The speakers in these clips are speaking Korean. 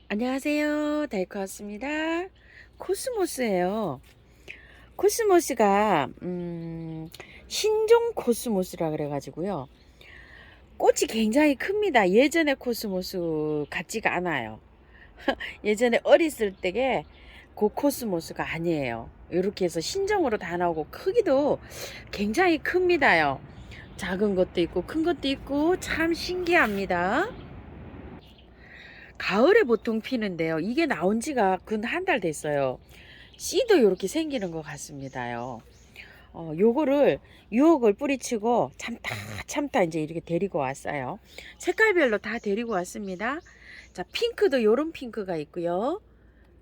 안녕하세요. 다이코 왔습니다. 코스모스예요. 코스모스가 신종 코스모스라 그래가지고요. 꽃이 굉장히 큽니다. 예전의 코스모스 같지가 않아요. 예전에 어렸을 때게 그 코스모스가 아니에요. 이렇게 해서 신종으로 다 나오고 크기도 굉장히 큽니다요. 작은 것도 있고 큰 것도 있고 참 신기합니다. 가을에 보통 피는데요. 이게 나온 지가 근 한 달 됐어요. 씨도 이렇게 생기는 것 같습니다요. 요거를 유혹을 뿌리치고 참다 참다 이제 이렇게 데리고 왔어요. 색깔별로 다 데리고 왔습니다. 자, 핑크도 요런 핑크가 있고요.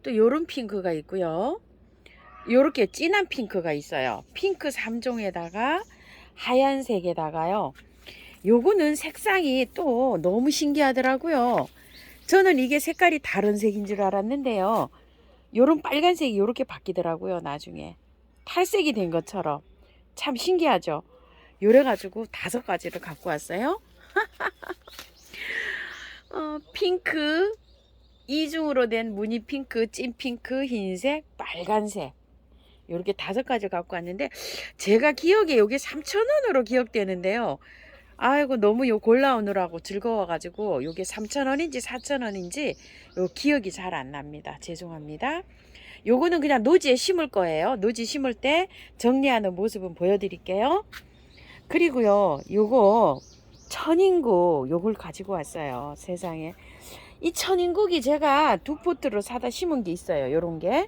또 요런 핑크가 있고요. 요렇게 진한 핑크가 있어요. 핑크 3종에다가 하얀색에다가요. 요거는 색상이 또 너무 신기하더라고요. 저는 이게 색깔이 다른 색인 줄 알았는데요. 요런 빨간색이 요렇게 바뀌더라고요. 나중에 탈색이 된 것처럼 참 신기하죠. 요래가지고 5가지를 갖고 왔어요. 핑크, 이중으로 된 무늬 핑크, 찐 핑크, 흰색, 빨간색, 요렇게 5가지 갖고 왔는데 제가 기억에 요게 3,000원으로 기억되는데요. 아이고 너무 요 골라오느라고 즐거워가지고 요게 3,000원인지 4,000원인지 요 기억이 잘 안 납니다. 죄송합니다. 요거는 그냥 노지에 심을 거예요. 노지 심을 때 정리하는 모습은 보여드릴게요. 그리고요, 요거 천인국 요걸 가지고 왔어요. 세상에. 이 천인국이 제가 2포트로 사다 심은 게 있어요. 요런 게.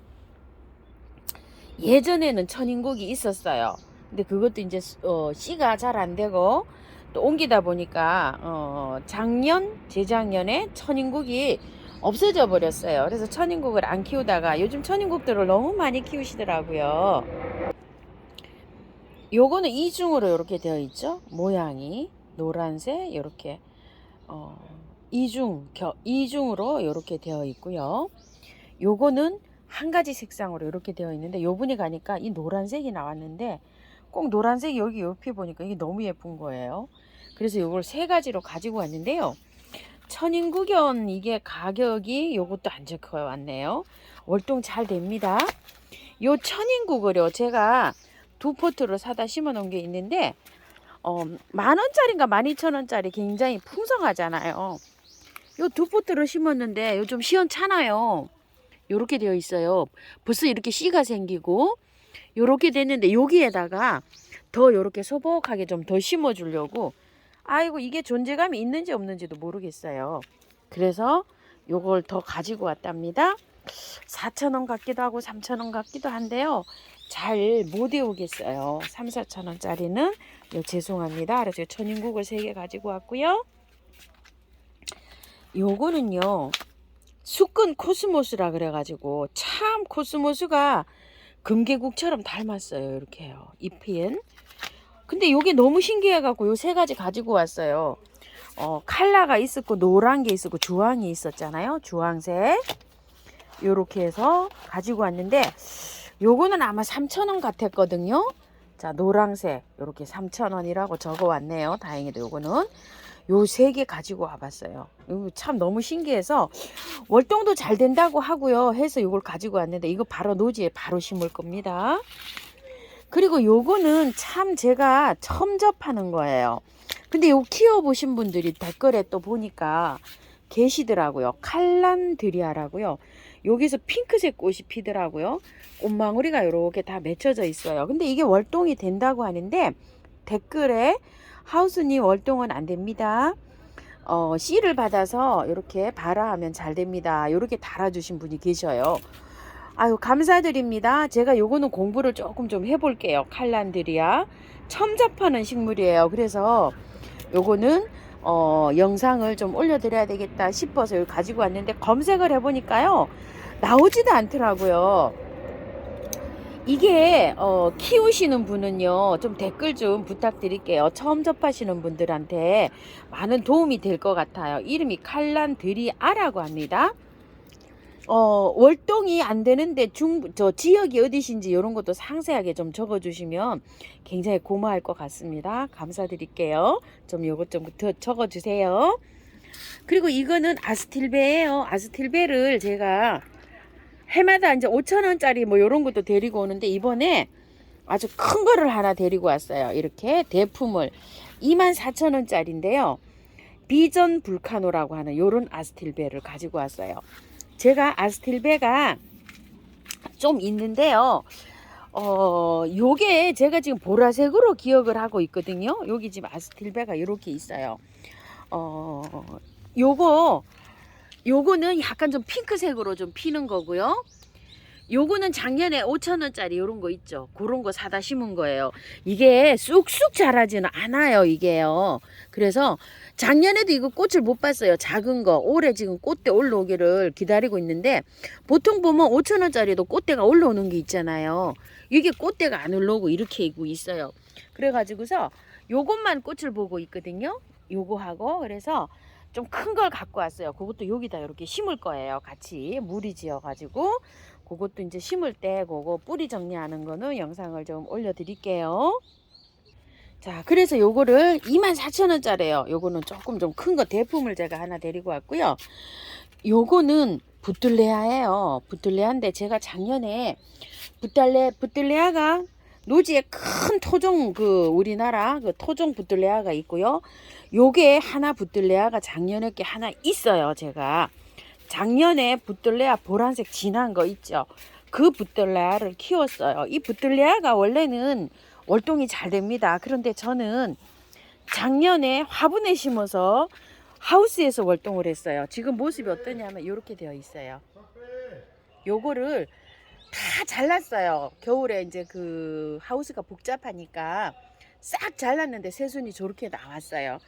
예전에는 천인국이 있었어요. 근데 그것도 이제 씨가 잘 안 되고 또 옮기다 보니까 작년, 재작년에 천인국이 없어져 버렸어요. 그래서 천인국을 안 키우다가 요즘 천인국들을 너무 많이 키우시더라고요. 요거는 이중으로 이렇게 되어 있죠. 모양이 노란색 이렇게 이중으로 이렇게 되어 있고요. 요거는 한 가지 색상으로 이렇게 되어 있는데 요분이 가니까 이 노란색이 나왔는데 꼭 노란색이 여기 옆에 보니까 이게 너무 예쁜 거예요. 그래서 요걸 3가지로 가지고 왔는데요. 천인국연 이게 가격이 요것도 안 적혀 왔네요. 월동 잘 됩니다. 요 천인국을요 제가 2포트로 사다 심어 놓은 게 있는데 10,000원짜리인가 12,000원짜리 굉장히 풍성하잖아요. 요 2포트로 심었는데 요즘 시원찮아요. 요렇게 되어 있어요. 벌써 이렇게 씨가 생기고 요렇게 됐는데 여기에다가 더 요렇게 소복하게 좀 더 심어 주려고 아이고 이게 존재감이 있는지 없는지도 모르겠어요. 그래서 요걸 더 가지고 왔답니다. 4,000원 같기도 하고 3,000원 같기도 한데요. 잘 못 외우겠어요. 3, 4,000원짜리는 죄송합니다. 그래서 천인국을 3개 가지고 왔고요. 요거는요. 수끈 코스모스라 그래가지고 참 코스모스가 금계국처럼 닮았어요. 이렇게요. 잎인. 근데 요게 너무 신기해갖고 요 3가지 가지고 왔어요. 칼라가 있었고 노란 게 있었고 주황이 있었잖아요. 주황색. 요렇게 해서 가지고 왔는데 요거는 아마 3,000원 같았거든요. 자, 노란색 요렇게 3,000원이라고 적어 왔네요. 다행히도 요거는 요 3개 가지고 와봤어요. 이거 참 너무 신기해서 월동도 잘 된다고 하고요. 해서 요걸 가지고 왔는데 이거 바로 노지에 바로 심을 겁니다. 그리고 요거는 참 제가 처음 접하는 거예요. 근데 요 키워보신 분들이 댓글에 또 보니까 계시더라고요. 칼란드리아라고요. 여기서 핑크색 꽃이 피더라고요. 꽃망울이가 이렇게 다 맺혀져 있어요. 근데 이게 월동이 된다고 하는데 댓글에 하우스님 월동은 안 됩니다. 씨를 받아서 이렇게 발아하면 잘 됩니다. 이렇게 달아주신 분이 계셔요. 아유 감사드립니다. 제가 요거는 공부를 조금 좀 해볼게요. 칼란드리아 처음 접하는 식물이에요. 그래서 요거는 영상을 좀 올려드려야 되겠다 싶어서 가지고 왔는데 검색을 해보니까요 나오지도 않더라고요. 이게 키우시는 분은요 좀 댓글 좀 부탁드릴게요. 처음 접하시는 분들한테 많은 도움이 될 것 같아요. 이름이 칼란드리아라고 합니다. 월동이 안 되는데 저 지역이 어디신지 이런 것도 상세하게 좀 적어주시면 굉장히 고마울 것 같습니다. 감사드릴게요. 좀 요것 좀 더 적어주세요. 그리고 이거는 아스틸베예요. 아스틸베를 제가 해마다 이제 5,000원짜리 뭐 요런 것도 데리고 오는데 이번에 아주 큰 거를 하나 데리고 왔어요. 이렇게 대품을 24,000원짜리인데요. 비전 불카노라고 하는 요런 아스틸베를 가지고 왔어요. 제가 아스틸베가 좀 있는데요. 요게 제가 지금 보라색으로 기억을 하고 있거든요. 여기 지금 아스틸베가 이렇게 있어요. 요거는 약간 좀 핑크색으로 좀 피는 거고요. 요거는 작년에 5,000원짜리 요런 거 있죠. 그런 거 사다 심은 거예요. 이게 쑥쑥 자라지는 않아요, 이게요. 그래서 작년에도 이거 꽃을 못 봤어요. 작은 거. 올해 지금 꽃대 올라오기를 기다리고 있는데 보통 보면 5,000원짜리도 꽃대가 올라오는 게 있잖아요. 이게 꽃대가 안 올라오고 이렇게 있어요. 그래가지고서 요것만 꽃을 보고 있거든요. 요거하고 그래서 좀 큰 걸 갖고 왔어요. 그것도 여기다 이렇게 심을 거예요. 같이 무리 지어 가지고 그것도 이제 심을 때 그거 뿌리 정리하는 거는 영상을 좀 올려 드릴게요. 자, 그래서 요거를 24,000원짜리예요. 요거는 조금 좀 큰 거 대품을 제가 하나 데리고 왔고요. 요거는 부틀레아예요. 부틀레아인데 제가 작년에 부틀레아가 노지에 큰 토종 우리나라 토종 부틀레아가 있고요. 요게 하나 부틀레아가 작년에 게 하나 있어요. 제가 작년에 부틀레아 보란색 진한 거 있죠. 그 부틀레아를 키웠어요. 이 부틀레아가 원래는 월동이 잘 됩니다. 그런데 저는 작년에 화분에 심어서 하우스에서 월동을 했어요. 지금 모습이 어떠냐면 이렇게 되어 있어요. 요거를 다 잘랐어요. 겨울에 이제 그 하우스가 복잡하니까 싹 잘랐는데 새순이 저렇게 나왔어요.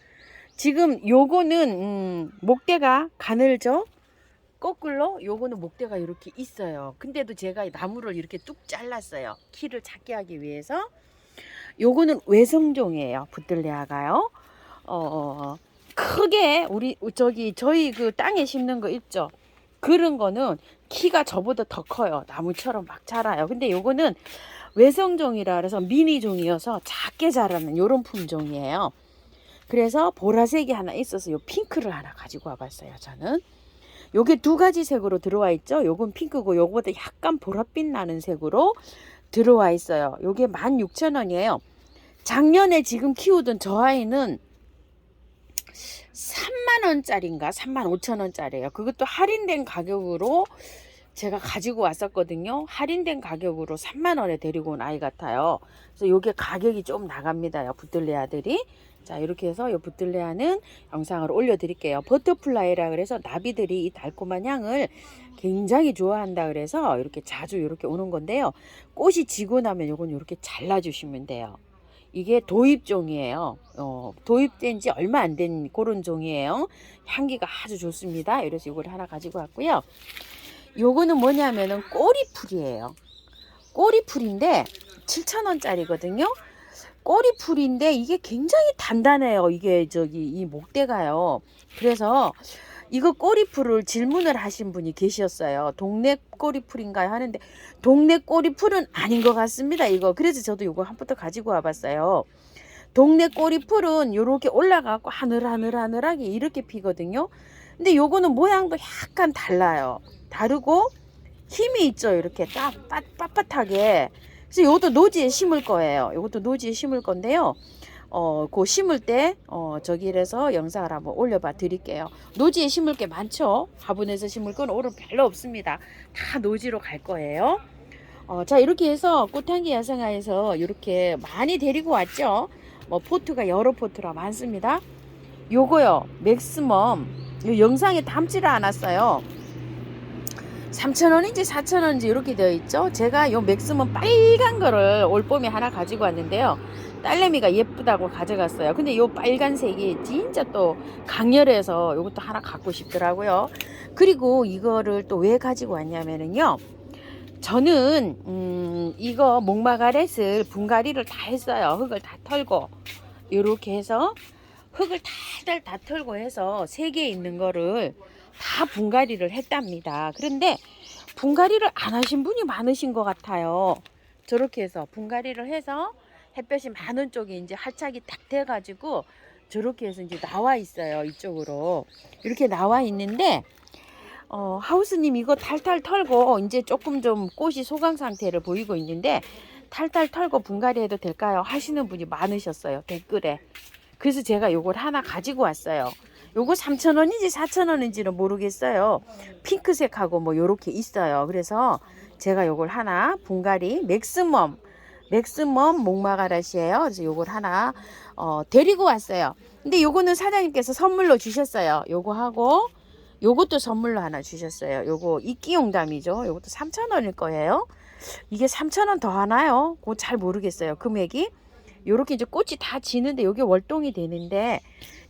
지금 요거는 목대가 가늘죠. 거꾸로 요거는 목대가 이렇게 있어요. 근데도 제가 나무를 이렇게 뚝 잘랐어요. 키를 작게 하기 위해서. 요거는 외성종이에요. 부틀레아가요. 크게 저희 그 땅에 심는 거 있죠. 그런 거는 키가 저보다 더 커요. 나무처럼 막 자라요. 근데 요거는 외성종이라 그래서 미니종이어서 작게 자라는 요런 품종이에요. 그래서 보라색이 하나 있어서 요 핑크를 하나 가지고 와봤어요. 저는 요게 두 가지 색으로 들어와 있죠. 요건 핑크고 요거보다 약간 보랏빛 나는 색으로 들어와 있어요. 요게 16,000원이에요. 작년에 지금 키우던 저 아이는 30,000원짜리인가 35,000원짜리예요. 그것도 할인된 가격으로 제가 가지고 왔었거든요. 할인된 가격으로 30,000원에 데리고 온 아이 같아요. 그래서 요게 가격이 좀 나갑니다. 부틀레아들이. 자, 이렇게 해서 이 부틀레아는 영상을 올려 드릴게요. 버터플라이라 그래서 나비들이 이 달콤한 향을 굉장히 좋아한다 그래서 이렇게 자주 이렇게 오는 건데요. 꽃이 지고 나면 요건 이렇게 잘라 주시면 돼요. 이게 도입종이에요. 도입된 지 얼마 안 된 그런 종이에요. 향기가 아주 좋습니다. 그래서 이걸 하나 가지고 왔고요. 요거는 뭐냐면은 꼬리풀이에요. 꼬리풀인데 7,000원짜리거든요. 꼬리풀인데 이게 굉장히 단단해요. 이게 이 목대가요. 그래서 이거 꼬리풀을 질문을 하신 분이 계셨어요. 동네 꼬리풀인가요? 하는데 동네 꼬리풀은 아닌 것 같습니다. 이거 그래서 저도 이거 한 포트 가지고 와봤어요. 동네 꼬리풀은 이렇게 올라가고 하늘하늘하늘하게 이렇게 피거든요. 근데 요거는 모양도 약간 달라요. 다르고 힘이 있죠. 이렇게 딱 빳빳하게. 그래서 이것도 노지에 심을 거예요. 이것도 노지에 심을 건데요. 그 심을 때 저기에서 영상을 한번 올려봐 드릴게요. 노지에 심을 게 많죠. 화분에서 심을 건 오늘 별로 없습니다. 다 노지로 갈 거예요. 자, 이렇게 해서 꽃향기 야생화에서 이렇게 많이 데리고 왔죠. 뭐 포트가 여러 포트라 많습니다. 요거요, 맥스멈. 요 영상에 담지를 않았어요. 3,000원인지 4,000원인지 이렇게 되어 있죠. 제가 요 맥스멈 빨간 거를 올봄에 하나 가지고 왔는데요. 딸내미가 예쁘다고 가져갔어요. 근데 요 빨간색이 진짜 또 강렬해서 요것도 하나 갖고 싶더라고요. 그리고 이거를 또 왜 가지고 왔냐면은요. 저는 이거 목마가렛을 분갈이를 다 했어요. 흙을 다 털고 요렇게 해서 흙을 다 털고 해서 3개 있는 거를 다 분갈이를 했답니다. 그런데 분갈이를 안 하신 분이 많으신 것 같아요. 저렇게 해서 분갈이를 해서 햇볕이 많은 쪽에 이제 활착이 딱 돼가지고 저렇게 해서 이제 나와 있어요. 이쪽으로 이렇게 나와 있는데 하우스님 이거 탈탈 털고 이제 조금 좀 꽃이 소강 상태를 보이고 있는데 탈탈 털고 분갈이 해도 될까요? 하시는 분이 많으셨어요. 댓글에. 그래서 제가 요걸 하나 가지고 왔어요. 요거 3,000원인지 4,000원인지는 모르겠어요. 핑크색하고 뭐 요렇게 있어요. 그래서 제가 요걸 하나 분갈이 맥시멈 목마가라시예요. 그래서 요걸 하나 데리고 왔어요. 근데 요거는 사장님께서 선물로 주셨어요. 요거 하고 요것도 선물로 하나 주셨어요. 요거 이끼용담이죠. 요것도 3,000원일 거예요. 이게 3,000원 더 하나요? 그거 잘 모르겠어요. 금액이. 요렇게 이제 꽃이 다 지는데 요게 월동이 되는데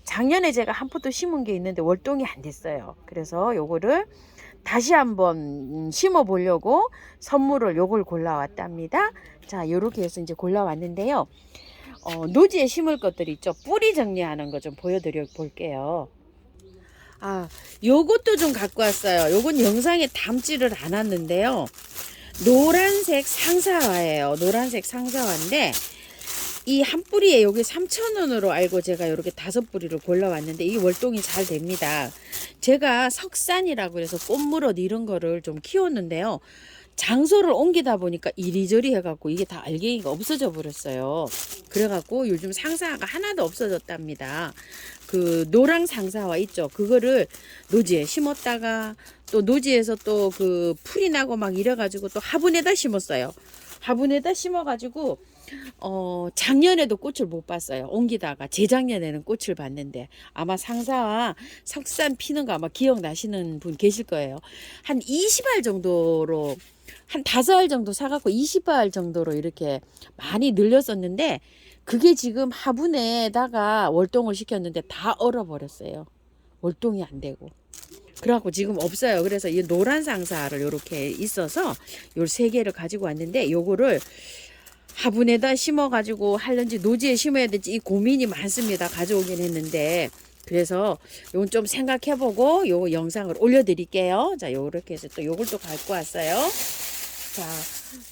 작년에 제가 한 포도 심은 게 있는데 월동이 안 됐어요. 그래서 요거를 다시 한번 심어 보려고 선물을 요걸 골라왔답니다. 자, 요렇게 해서 이제 골라왔는데요. 노지에 심을 것들 있죠. 뿌리 정리하는 거 좀 보여드려 볼게요. 요것도 좀 갖고 왔어요. 요건 영상에 담지를 않았는데요. 노란색 상사화예요. 노란색 상사화인데 이 한 뿌리에 여기 3,000원으로 알고 제가 이렇게 5뿌리를 골라왔는데 이게 월동이 잘 됩니다. 제가 석산이라고 해서 꽃무릇 이런 거를 좀 키웠는데요. 장소를 옮기다 보니까 이리저리 해갖고 이게 다 알갱이가 없어져 버렸어요. 그래갖고 요즘 상사화가 하나도 없어졌답니다. 그 노랑 상사화 있죠. 그거를 노지에 심었다가 또 노지에서 또 그 풀이 나고 막 이래가지고 또 화분에다 심었어요. 화분에다 심어가지고 작년에도 꽃을 못 봤어요. 옮기다가 재작년에는 꽃을 봤는데 아마 상사와 석산 피는 거 아마 기억나시는 분 계실 거예요. 한 20알 정도로 한 5알 정도 사갖고 20알 정도로 이렇게 많이 늘렸었는데 그게 지금 화분에다가 월동을 시켰는데 다 얼어버렸어요. 월동이 안 되고. 그래갖고 지금 없어요. 그래서 이 노란 상사를 이렇게 있어서 요 3개를 가지고 왔는데 요거를 화분에다 심어가지고 할런지 노지에 심어야 될지 이 고민이 많습니다. 가져오긴 했는데 그래서 요건 좀 생각해보고 요 영상을 올려드릴게요. 자, 요렇게 해서 또 요걸 또 갖고 왔어요. 자,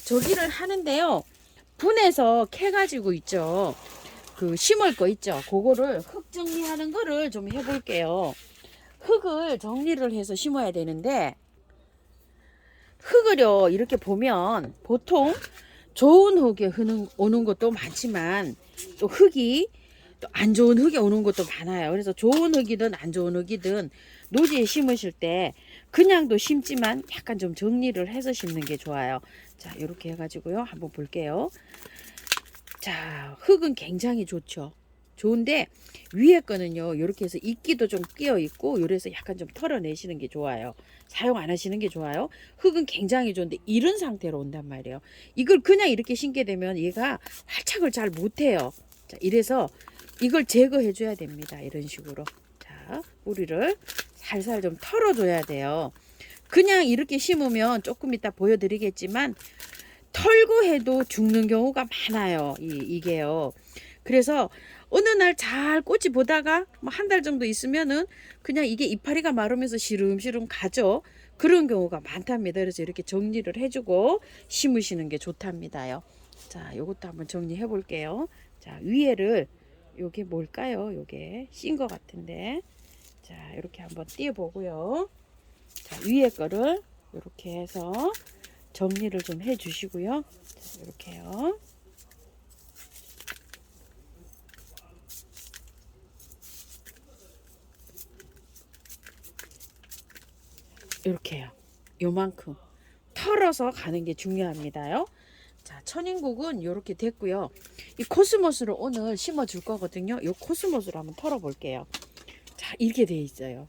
저기를 하는데요. 분해서 캐가지고 있죠. 그 심을 거 있죠. 그거를 흙 정리하는 거를 좀 해볼게요. 흙을 정리를 해서 심어야 되는데 흙을요 이렇게 보면 보통 좋은 흙에 오는 것도 많지만 또 흙이 또 안 좋은 흙에 오는 것도 많아요. 그래서 좋은 흙이든 안 좋은 흙이든 노지에 심으실 때 그냥도 심지만 약간 좀 정리를 해서 심는 게 좋아요. 자, 이렇게 해가지고요 한번 볼게요. 자, 흙은 굉장히 좋죠. 좋은데 위에 거는요 이렇게 해서 이끼도 좀 끼어 있고 요래서 약간 좀 털어내시는 게 좋아요. 사용 안 하시는 게 좋아요. 흙은 굉장히 좋은데 이런 상태로 온단 말이에요. 이걸 그냥 이렇게 심게 되면 얘가 활착을 잘 못해요. 자, 이래서 이걸 제거해 줘야 됩니다. 이런 식으로. 자, 뿌리를 살살 좀 털어줘야 돼요. 그냥 이렇게 심으면 조금 이따 보여드리겠지만 털고 해도 죽는 경우가 많아요. 이게요. 그래서 어느 날 잘 꽃이 보다가 뭐 한 달 정도 있으면은 그냥 이게 이파리가 마르면서 시름시름 가죠. 그런 경우가 많답니다. 그래서 이렇게 정리를 해주고 심으시는 게 좋답니다요. 자, 요것도 한번 정리해 볼게요. 자, 위에를 요게 뭘까요? 요게 씬 것 같은데. 자, 이렇게 한번 띄워 보고요. 자, 위에 거를 이렇게 해서 정리를 좀 해 주시고요. 자, 이렇게요. 이렇게요. 요만큼 털어서 가는 게 중요합니다요. 자, 천인국은 이렇게 됐고요. 이 코스모스를 오늘 심어 줄 거거든요. 이 코스모스를 한번 털어 볼게요. 자, 이렇게 돼 있어요.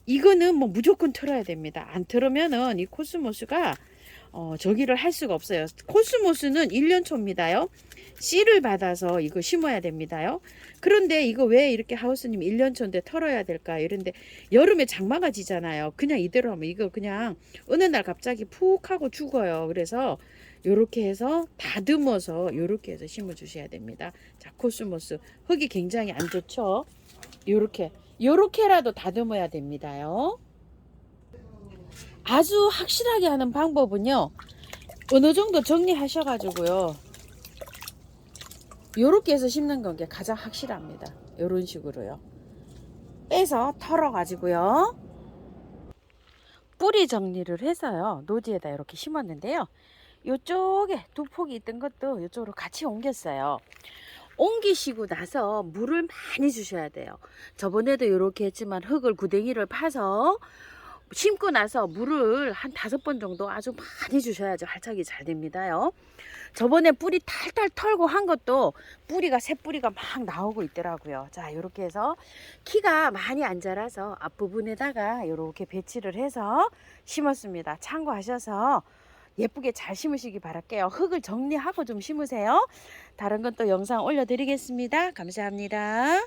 이거는 뭐 무조건 털어야 됩니다. 안 털으면은 이 코스모스가 저기를 할 수가 없어요. 코스모스는 1년초입니다요. 씨를 받아서 이거 심어야 됩니다요. 그런데 이거 왜 이렇게 하우스님 1년초인데 털어야 될까? 이런데 여름에 장마가 지잖아요. 그냥 이대로 하면 이거 그냥 어느 날 갑자기 푹 하고 죽어요. 그래서 요렇게 해서 다듬어서 요렇게 해서 심어 주셔야 됩니다. 자, 코스모스 흙이 굉장히 안 좋죠. 요렇게라도 다듬어야 됩니다요. 아주 확실하게 하는 방법은요. 어느 정도 정리하셔가지고요. 요렇게 해서 심는 건 게 가장 확실합니다. 이런 식으로요. 빼서 털어 가지고요. 뿌리 정리를 해서요. 노지에다 이렇게 심었는데요. 요쪽에 두 폭이 있던 것도 이쪽으로 같이 옮겼어요. 옮기시고 나서 물을 많이 주셔야 돼요. 저번에도 이렇게 했지만 흙을 구덩이를 파서 심고 나서 물을 한 5번 정도 아주 많이 주셔야지 활착이 잘 됩니다요. 저번에 뿌리 탈탈 털고 한 것도 뿌리가 새 뿌리가 막 나오고 있더라고요. 자, 이렇게 해서 키가 많이 안 자라서 앞부분에다가 이렇게 배치를 해서 심었습니다. 참고하셔서 예쁘게 잘 심으시기 바랄게요. 흙을 정리하고 좀 심으세요. 다른 건 또 영상 올려드리겠습니다. 감사합니다.